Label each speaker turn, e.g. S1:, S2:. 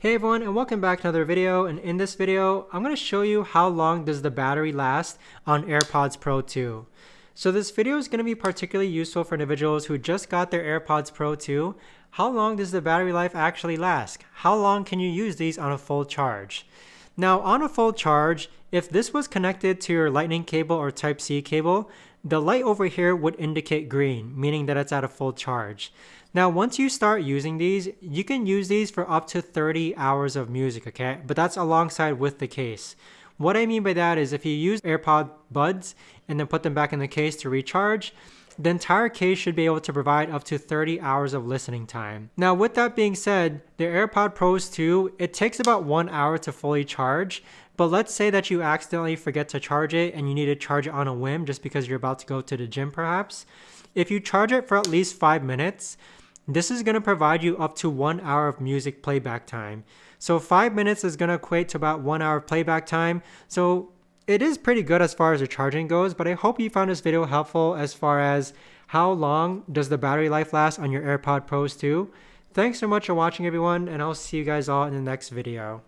S1: Hey everyone, and welcome back to another video. And in this video, I'm going to show you how long does the battery last on AirPods Pro 2. So this video is going to be particularly useful for individuals who just got their AirPods Pro 2. How long does the battery life actually last? How long can you use these on a full charge? Now on a full charge, if this was connected to your lightning cable or Type-C cable, the light over here would indicate green, meaning that it's at a full charge. Now, once you start using these, you can use these for up to 30 hours of music, okay? But that's alongside with the case. What I mean by that is if you use AirPod buds and then put them back in the case to recharge, the entire case should be able to provide up to 30 hours of listening time. Now, with that being said, the AirPod Pros 2, it takes about 1 hour to fully charge. But let's say that you accidentally forget to charge it and you need to charge it on a whim just because you're about to go to the gym perhaps. If you charge it for at least 5 minutes, this is going to provide you up to 1 hour of music playback time. So 5 minutes is going to equate to about 1 hour of playback time. So it is pretty good as far as the charging goes, but I hope you found this video helpful as far as how long does the battery life last on your AirPod Pros 2. Thanks so much for watching everyone, and I'll see you guys all in the next video.